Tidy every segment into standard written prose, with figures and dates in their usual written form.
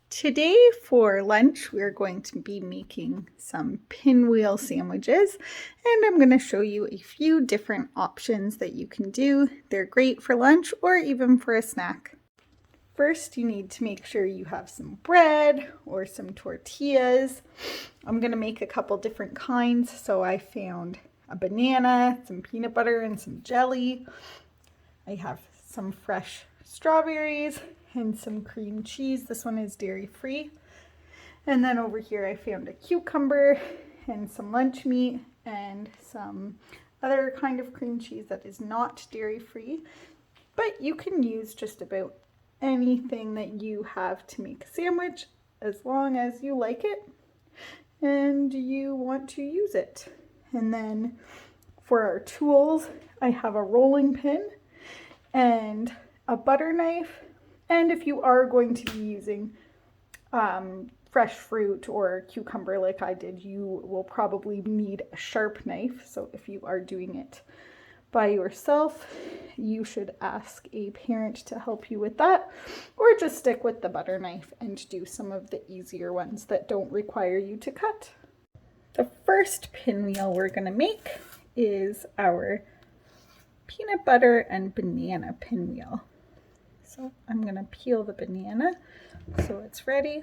Today for lunch, we're going to be making some pinwheel sandwiches, and I'm going to show you a few different options that you can do. They're great for lunch or even for a snack. First, you need to make sure you have some bread or some tortillas. I'm going to make a couple different kinds, so I found a banana, some peanut butter, and some jelly. I have some fresh strawberries and some cream cheese. This one is dairy free. And then over here I found a cucumber and some lunch meat and some other kind of cream cheese that is not dairy free. But you can use just about anything that you have to make a sandwich as long as you like it and you want to use it. And then for our tools, I have a rolling pin and a butter knife. And if you are going to be using fresh fruit or cucumber like I did, you will probably need a sharp knife. So if you are doing it by yourself, you should ask a parent to help you with that, or just stick with the butter knife and do some of the easier ones that don't require you to cut. The first pinwheel we're going to make is our peanut butter and banana pinwheel. So I'm going to peel the banana so it's ready.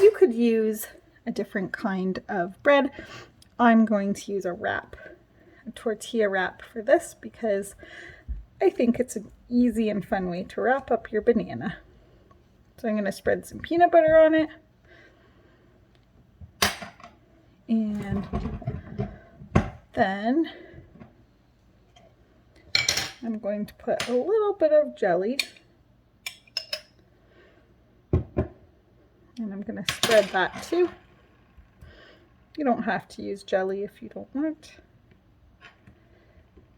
You could use a different kind of bread. I'm going to use a tortilla wrap for this because I think it's an easy and fun way to wrap up your banana. So I'm going to spread some peanut butter on it. And then I'm going to put a little bit of jelly. And I'm going to spread that too. You don't have to use jelly if you don't want.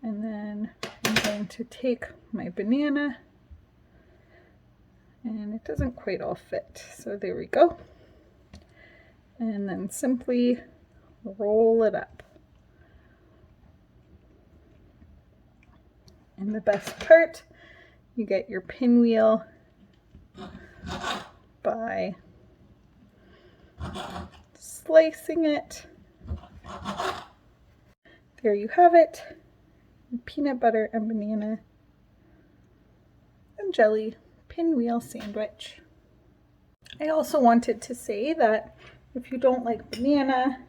And then I'm going to take my banana, and it doesn't quite all fit. So there we go. And then simply roll it up. And the best part, you get your pinwheel by slicing it. There you have it. Peanut butter and banana and jelly pinwheel sandwich. I also wanted to say that if you don't like banana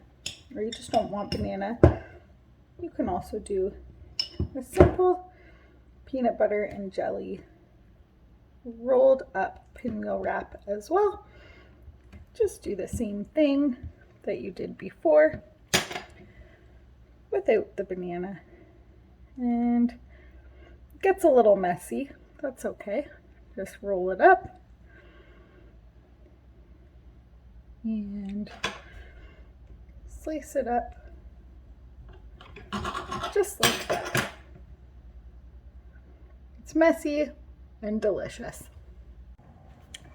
or you just don't want banana, you can also do a simple peanut butter and jelly rolled up pinwheel wrap as well. Just do the same thing that you did before without the banana. And it gets a little messy. That's okay. Just roll it up and slice it up just like that. It's messy and delicious.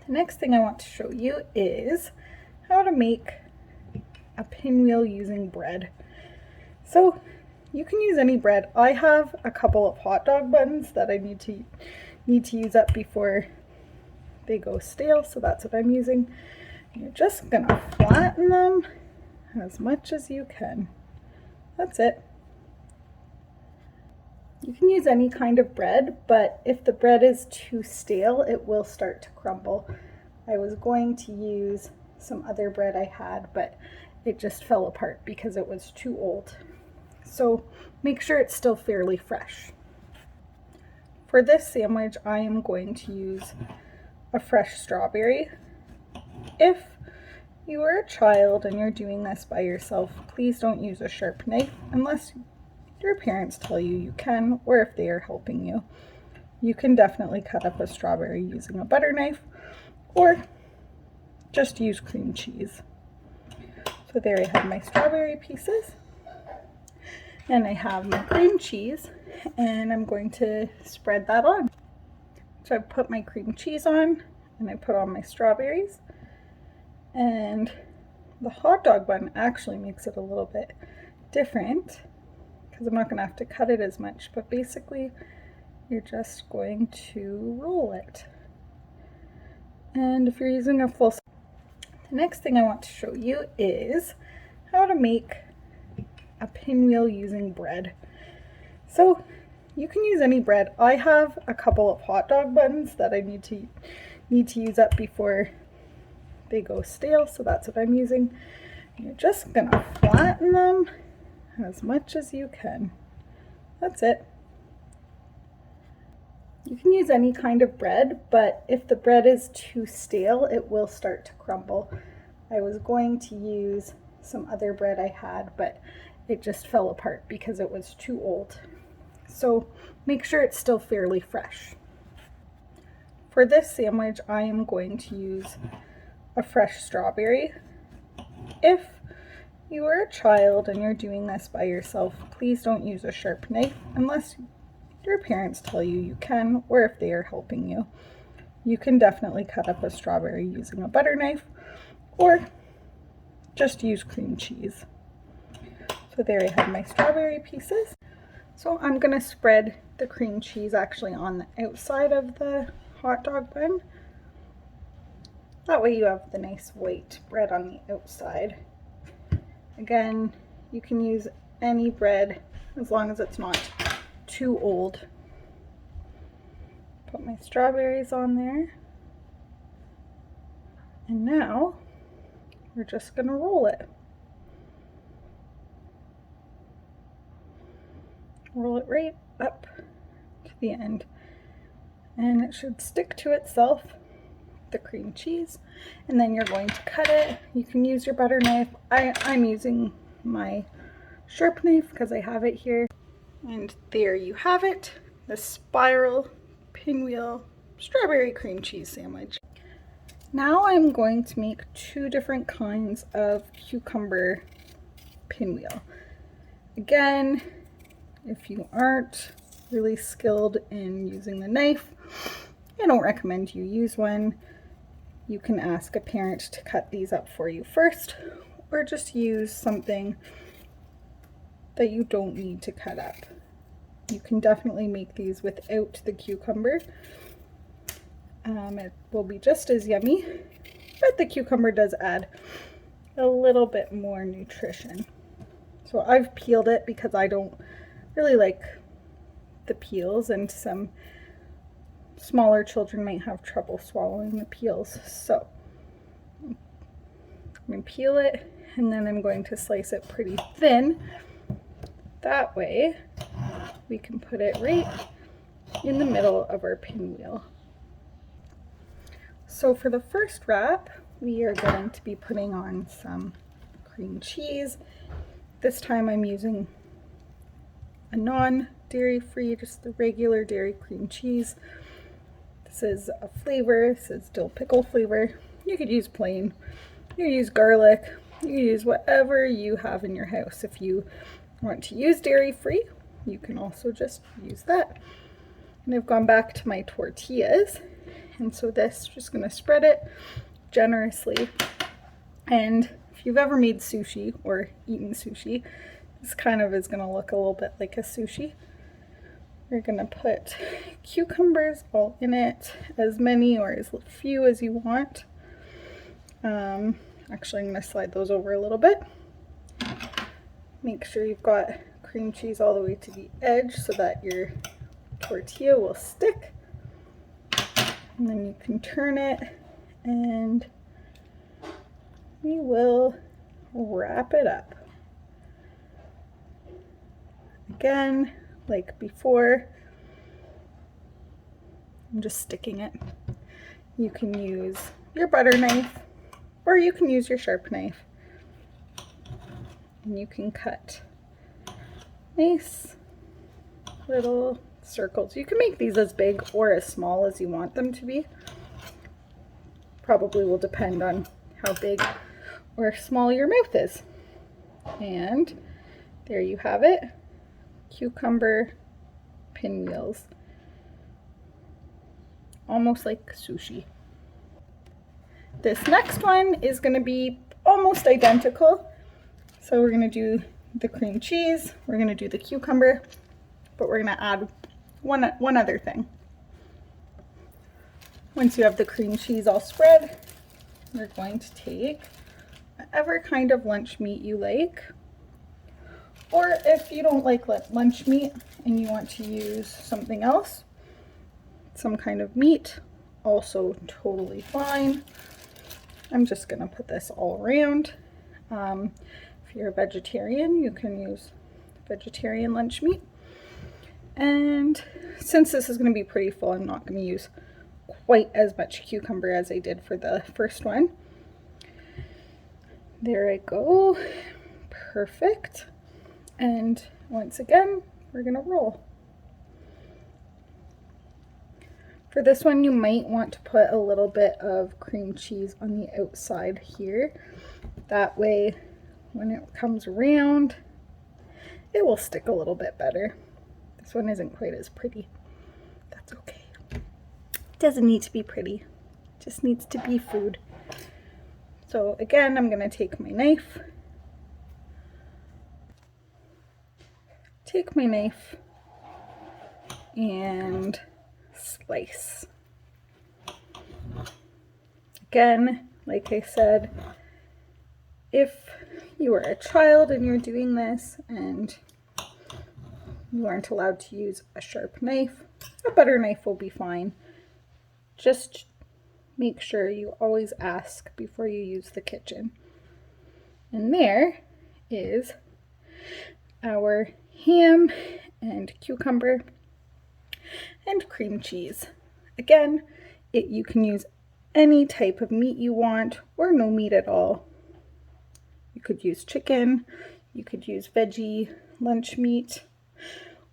The next thing I want to show you is how to make a pinwheel using bread. So you can use any bread. I have a couple of hot dog buns that I need to use up before they go stale, so that's what I'm using. You're just gonna flatten them as much as you can. That's it. You can use any kind of bread, but if the bread is too stale, it will start to crumble. I was going to use some other bread I had, but it just fell apart because it was too old. So make sure it's still fairly fresh. For this sandwich, I am going to use a fresh strawberry. If you are a child and you're doing this by yourself, please don't use a sharp knife unless your parents tell you you can, or if they are helping you. You can definitely cut up a strawberry using a butter knife, or just use cream cheese. So there I have my strawberry pieces, and I have my cream cheese, and I'm going to spread that on. So I put my cream cheese on, and I put on my strawberries, and the hot dog bun actually makes it a little bit different because I'm not going to have to cut it as much, but basically you're just going to roll it. And if you're using a full, the next thing I want to show you is how to make a pinwheel using bread. So you can use any bread. I have a couple of hot dog buns that I need to use up before they go stale, so that's what I'm using. You're just gonna flatten them as much as you can. That's it. You can use any kind of bread, but if the bread is too stale, it will start to crumble. I was going to use some other bread I had, but it just fell apart because it was too old. So make sure it's still fairly fresh. For this sandwich, I am going to use a fresh strawberry. If you are a child and you're doing this by yourself, please don't use a sharp knife unless your parents tell you you can, or if they are helping you. You can definitely cut up a strawberry using a butter knife, or just use cream cheese. So there I have my strawberry pieces. So I'm gonna spread the cream cheese actually on the outside of the hot dog bun. That way you have the nice white bread on the outside. Again, you can use any bread as long as it's not too old. Put my strawberries on there. And now we're just gonna roll it. Roll it right up to the end. And it should stick to itself, the cream cheese. And then you're going to cut it. You can use your butter knife. I'm using my sharp knife because I have it here. And there you have it, the spiral pinwheel strawberry cream cheese sandwich. Now I'm going to make two different kinds of cucumber pinwheel. Again, if you aren't really skilled in using the knife, I don't recommend you use one. You can ask a parent to cut these up for you first, or just use something that you don't need to cut up. You can definitely make these without the cucumber. It will be just as yummy, but the cucumber does add a little bit more nutrition. So I've peeled it because I don't really like the peels, and some smaller children might have trouble swallowing the peels. So I'm going to peel it, and then I'm going to slice it pretty thin. That way we can put it right in the middle of our pinwheel. So for the first wrap, we are going to be putting on some cream cheese. This time I'm using a non-dairy free, just the regular dairy cream cheese. This is a flavor, this is dill pickle flavor. You could use plain, you could use garlic, you could use whatever you have in your house. If you want to use dairy free, you can also just use that. And I've gone back to my tortillas, and so this, just gonna spread it generously. And if you've ever made sushi or eaten sushi, this kind of is gonna look a little bit like a sushi. You're gonna put cucumbers all in it, as many or as few as you want. Actually, I'm gonna slide those over a little bit. Make sure you've got cream cheese all the way to the edge so that your tortilla will stick. And then you can turn it, and we will wrap it up. Again, like before, I'm just sticking it. You can use your butter knife, or you can use your sharp knife. And you can cut nice little circles. You can make these as big or as small as you want them to be. Probably will depend on how big or small your mouth is. And there you have it, cucumber pinwheels. Almost like sushi. This next one is going to be almost identical. So we're going to do the cream cheese, we're going to do the cucumber, but we're going to add one other thing. once you have the cream cheese all spread, you're going to take whatever kind of lunch meat you like. Or if you don't like lunch meat and you want to use something else, some kind of meat, also totally fine. I'm just gonna put this all around. If you're a vegetarian, you can use vegetarian lunch meat. And since this is gonna be pretty full, I'm not gonna use quite as much cucumber as I did for the first one. There I go, perfect. And once again, we're gonna roll. For this one, you might want to put a little bit of cream cheese on the outside here. That way, when it comes around, it will stick a little bit better. This one isn't quite as pretty. That's okay. It doesn't need to be pretty. It just needs to be food. So again, I'm gonna take my knife. And slice. Again, like I said, if you are a child and you're doing this and you aren't allowed to use a sharp knife, a butter knife will be fine. Just make sure you always ask before you use the kitchen. And there is our ham and cucumber and cream cheese. Again, you can use any type of meat you want or no meat at all. You could use chicken, you could use veggie lunch meat,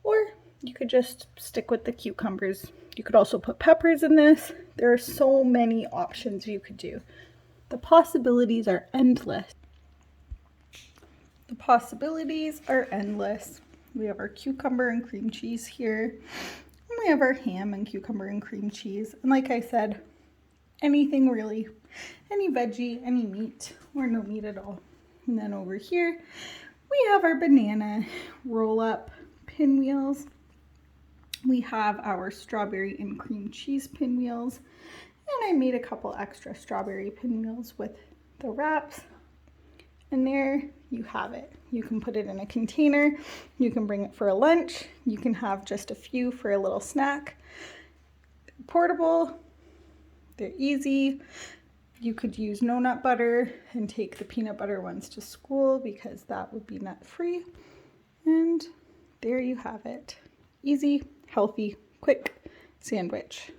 or you could just stick with the cucumbers. You could also put peppers in this. There are so many options you could do. The possibilities are endless. The possibilities are endless. We have our cucumber and cream cheese here. And we have our ham and cucumber and cream cheese. And like I said, anything really, any veggie, any meat, or no meat at all. And then over here, we have our banana roll-up pinwheels. We have our strawberry and cream cheese pinwheels. And I made a couple extra strawberry pinwheels with the wraps. And there you have it. You can put it in a container. You can bring it for a lunch. You can have just a few for a little snack. They're portable. They're easy. You could use no nut butter and take the peanut butter ones to school because that would be nut free. And there you have it. Easy, healthy, quick sandwich.